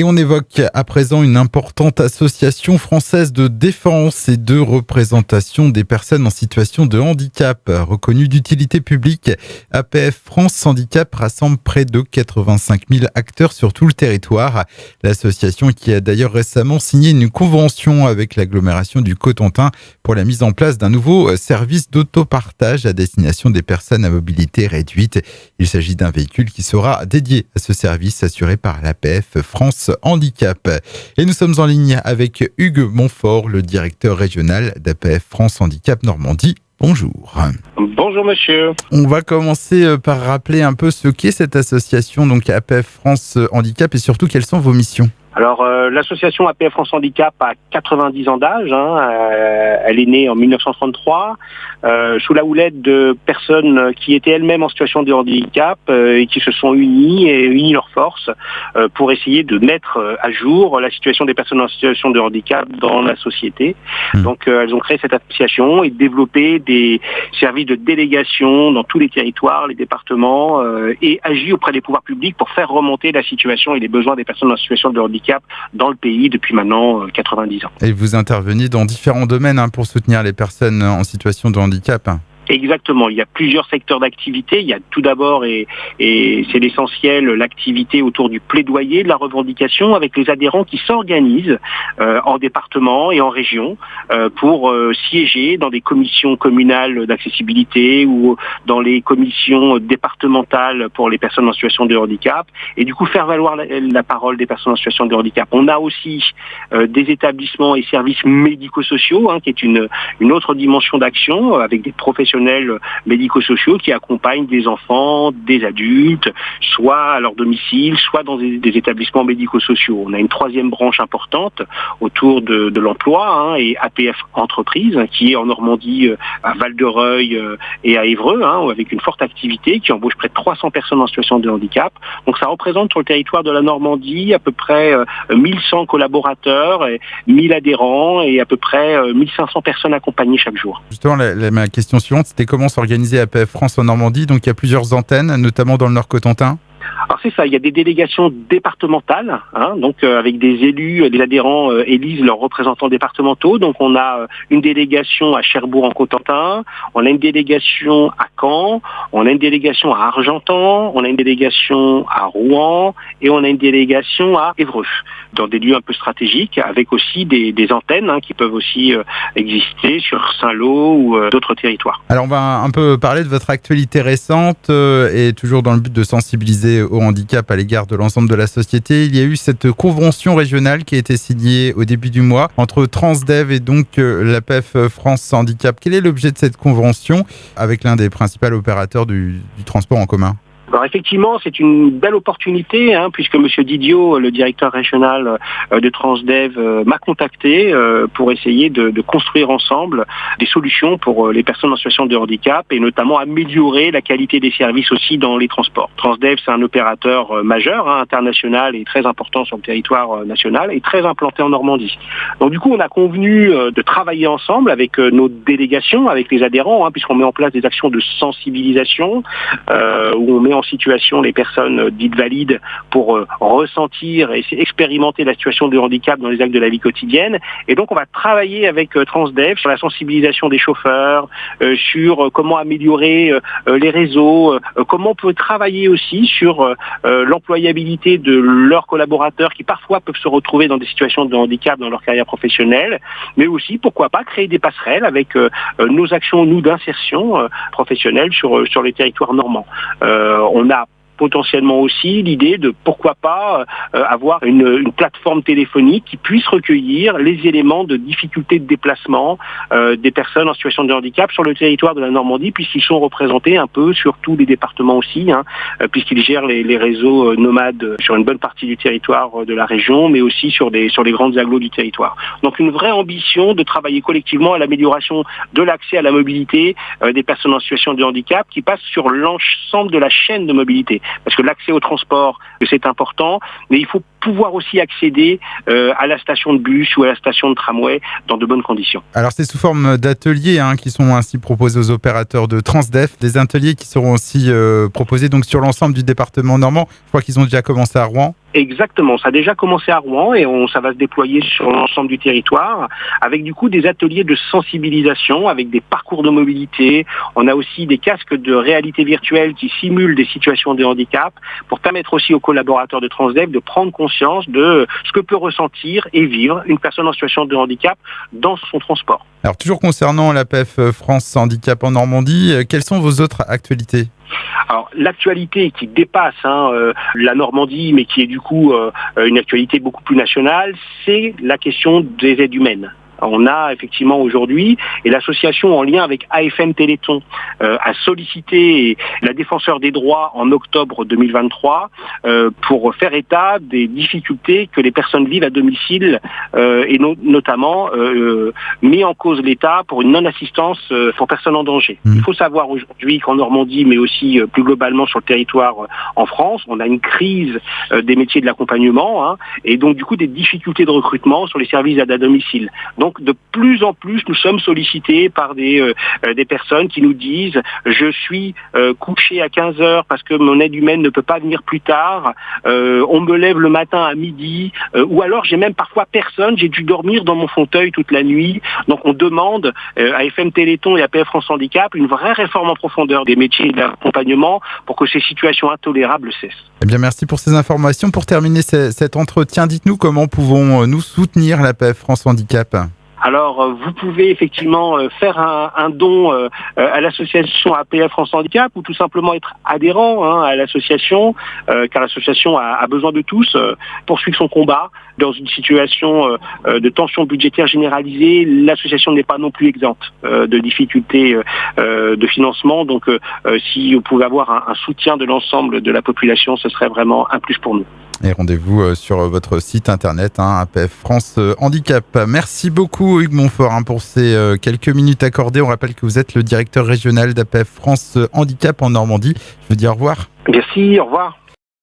Et on évoque à présent une importante association française de défense et de représentation des personnes en situation de handicap. Reconnue d'utilité publique, APF France Handicap rassemble près de 85 000 acteurs sur tout le territoire. L'association qui a d'ailleurs récemment signé une convention avec l'agglomération du Cotentin pour la mise en place d'un nouveau service d'autopartage à destination des personnes à mobilité réduite. Il s'agit d'un véhicule qui sera dédié à ce service assuré par l'APF France Handicap. Et nous sommes en ligne avec Hugues Montfort, le directeur régional d'APF France Handicap Normandie. Bonjour. Bonjour monsieur. On va commencer par rappeler un peu ce qu'est cette association, donc APF France Handicap, et surtout quelles sont vos missions. Alors l'association APF France Handicap a 90 ans d'âge, elle est née en 1933 sous la houlette de personnes qui étaient elles-mêmes en situation de handicap et qui se sont unies leurs forces pour essayer de mettre à jour la situation des personnes en situation de handicap dans la société. Donc elles ont créé cette association et développé des services de délégation dans tous les territoires, les départements et agi auprès des pouvoirs publics pour faire remonter la situation et les besoins des personnes en situation de handicap dans le pays depuis maintenant 90 ans. Et vous intervenez dans différents domaines pour soutenir les personnes en situation de handicap. Exactement, il y a plusieurs secteurs d'activité. Il y a tout d'abord, et c'est l'essentiel, l'activité autour du plaidoyer, de la revendication, avec les adhérents qui s'organisent en département et en région pour siéger dans des commissions communales d'accessibilité ou dans les commissions départementales pour les personnes en situation de handicap, et du coup faire valoir la parole des personnes en situation de handicap. On a aussi des établissements et services médico-sociaux, qui est une autre dimension d'action, avec des professionnels médico-sociaux qui accompagnent des enfants, des adultes, soit à leur domicile, soit dans des établissements médico-sociaux. On a une troisième branche importante autour de l'emploi et APF Entreprise, qui est en Normandie, à Val-de-Reuil et à Évreux, avec une forte activité qui embauche près de 300 personnes en situation de handicap. Donc ça représente sur le territoire de la Normandie à peu près 1100 collaborateurs, 1000 adhérents et à peu près 1500 personnes accompagnées chaque jour. Justement, ma question suivante, c'était comment s'organiser APF France en Normandie. Donc il y a plusieurs antennes, notamment dans le Nord Cotentin. Alors c'est ça, il y a des délégations départementales, donc avec des élus, des adhérents élisent leurs représentants départementaux. Donc on a une délégation à Cherbourg-en-Cotentin, on a une délégation à Caen, on a une délégation à Argentan, on a une délégation à Rouen et on a une délégation à Évreux, dans des lieux un peu stratégiques, avec aussi des antennes qui peuvent aussi exister sur Saint-Lô ou d'autres territoires. Alors on va un peu parler de votre actualité récente et toujours dans le but de sensibiliser au handicap à l'égard de l'ensemble de la société. Il y a eu cette convention régionale qui a été signée au début du mois entre Transdev et donc l'APF France Handicap. Quel est l'objet de cette convention avec l'un des principaux opérateurs du transport en commun ? Alors effectivement, c'est une belle opportunité, puisque M. Didiot, le directeur régional de Transdev, m'a contacté pour essayer de construire ensemble des solutions pour les personnes en situation de handicap et notamment améliorer la qualité des services aussi dans les transports. Transdev, c'est un opérateur majeur, international et très important sur le territoire national et très implanté en Normandie. Donc du coup, on a convenu de travailler ensemble avec nos délégations, avec les adhérents, puisqu'on met en place des actions de sensibilisation où on met en situation les personnes dites valides pour ressentir et expérimenter la situation de handicap dans les actes de la vie quotidienne. Et donc on va travailler avec Transdev sur la sensibilisation des chauffeurs, sur comment améliorer les réseaux, comment on peut travailler aussi sur l'employabilité de leurs collaborateurs qui parfois peuvent se retrouver dans des situations de handicap dans leur carrière professionnelle, mais aussi pourquoi pas créer des passerelles avec nos actions, nous, d'insertion professionnelle sur les territoires normands. On a potentiellement aussi l'idée de pourquoi pas avoir une plateforme téléphonique qui puisse recueillir les éléments de difficulté de déplacement des personnes en situation de handicap sur le territoire de la Normandie, puisqu'ils sont représentés un peu sur tous les départements aussi, puisqu'ils gèrent les réseaux nomades sur une bonne partie du territoire de la région, mais aussi sur les grandes agglos du territoire. Donc une vraie ambition de travailler collectivement à l'amélioration de l'accès à la mobilité des personnes en situation de handicap qui passe sur l'ensemble de la chaîne de mobilité. Parce que l'accès au transport, c'est important, mais il faut pouvoir aussi accéder à la station de bus ou à la station de tramway dans de bonnes conditions. Alors c'est sous forme d'ateliers qui sont ainsi proposés aux opérateurs de Transdev, des ateliers qui seront aussi proposés donc sur l'ensemble du département normand. Je crois qu'ils ont déjà commencé à Rouen. Exactement, ça a déjà commencé à Rouen et ça va se déployer sur l'ensemble du territoire avec du coup des ateliers de sensibilisation, avec des parcours de mobilité. On a aussi des casques de réalité virtuelle qui simulent des situations de handicap pour permettre aussi aux collaborateurs de Transdev de prendre conscience de ce que peut ressentir et vivre une personne en situation de handicap dans son transport. Alors toujours concernant l'APF France Handicap en Normandie, quelles sont vos autres actualités ? Alors l'actualité qui dépasse la Normandie, mais qui est du coup une actualité beaucoup plus nationale, c'est la question des aides humaines. On a effectivement aujourd'hui, et l'association en lien avec AFM Téléthon a sollicité la défenseur des droits en octobre 2023 pour faire état des difficultés que les personnes vivent à domicile et notamment mis en cause l'État pour une non-assistance pour personnes en danger. Il faut savoir aujourd'hui qu'en Normandie, mais aussi plus globalement sur le territoire en France, on a une crise des métiers de l'accompagnement et donc du coup des difficultés de recrutement sur les services d'aide à domicile. Donc de plus en plus, nous sommes sollicités par des personnes qui nous disent « je suis couché à 15 heures parce que mon aide humaine ne peut pas venir plus tard, on me lève le matin à midi, ou alors j'ai même parfois personne, j'ai dû dormir dans mon fauteuil toute la nuit ». Donc on demande à FM Téléthon et à APF France Handicap une vraie réforme en profondeur des métiers d'accompagnement pour que ces situations intolérables cessent. Eh bien, merci pour ces informations. Pour terminer cet entretien, dites-nous comment pouvons-nous soutenir l'APF France Handicap ? Alors, vous pouvez effectivement faire un don à l'association APF France Handicap ou tout simplement être adhérent à l'association, car l'association a besoin de tous pour suivre son combat. Dans une situation de tension budgétaire généralisée, l'association n'est pas non plus exempte de difficultés de financement. Donc, si vous pouvez avoir un soutien de l'ensemble de la population, ce serait vraiment un plus pour nous. Et rendez-vous sur votre site internet, APF France Handicap. Merci beaucoup Hugues Montfort pour ces quelques minutes accordées. On rappelle que vous êtes le directeur régional d'APF France Handicap en Normandie. Je vous dis au revoir. Merci, au revoir.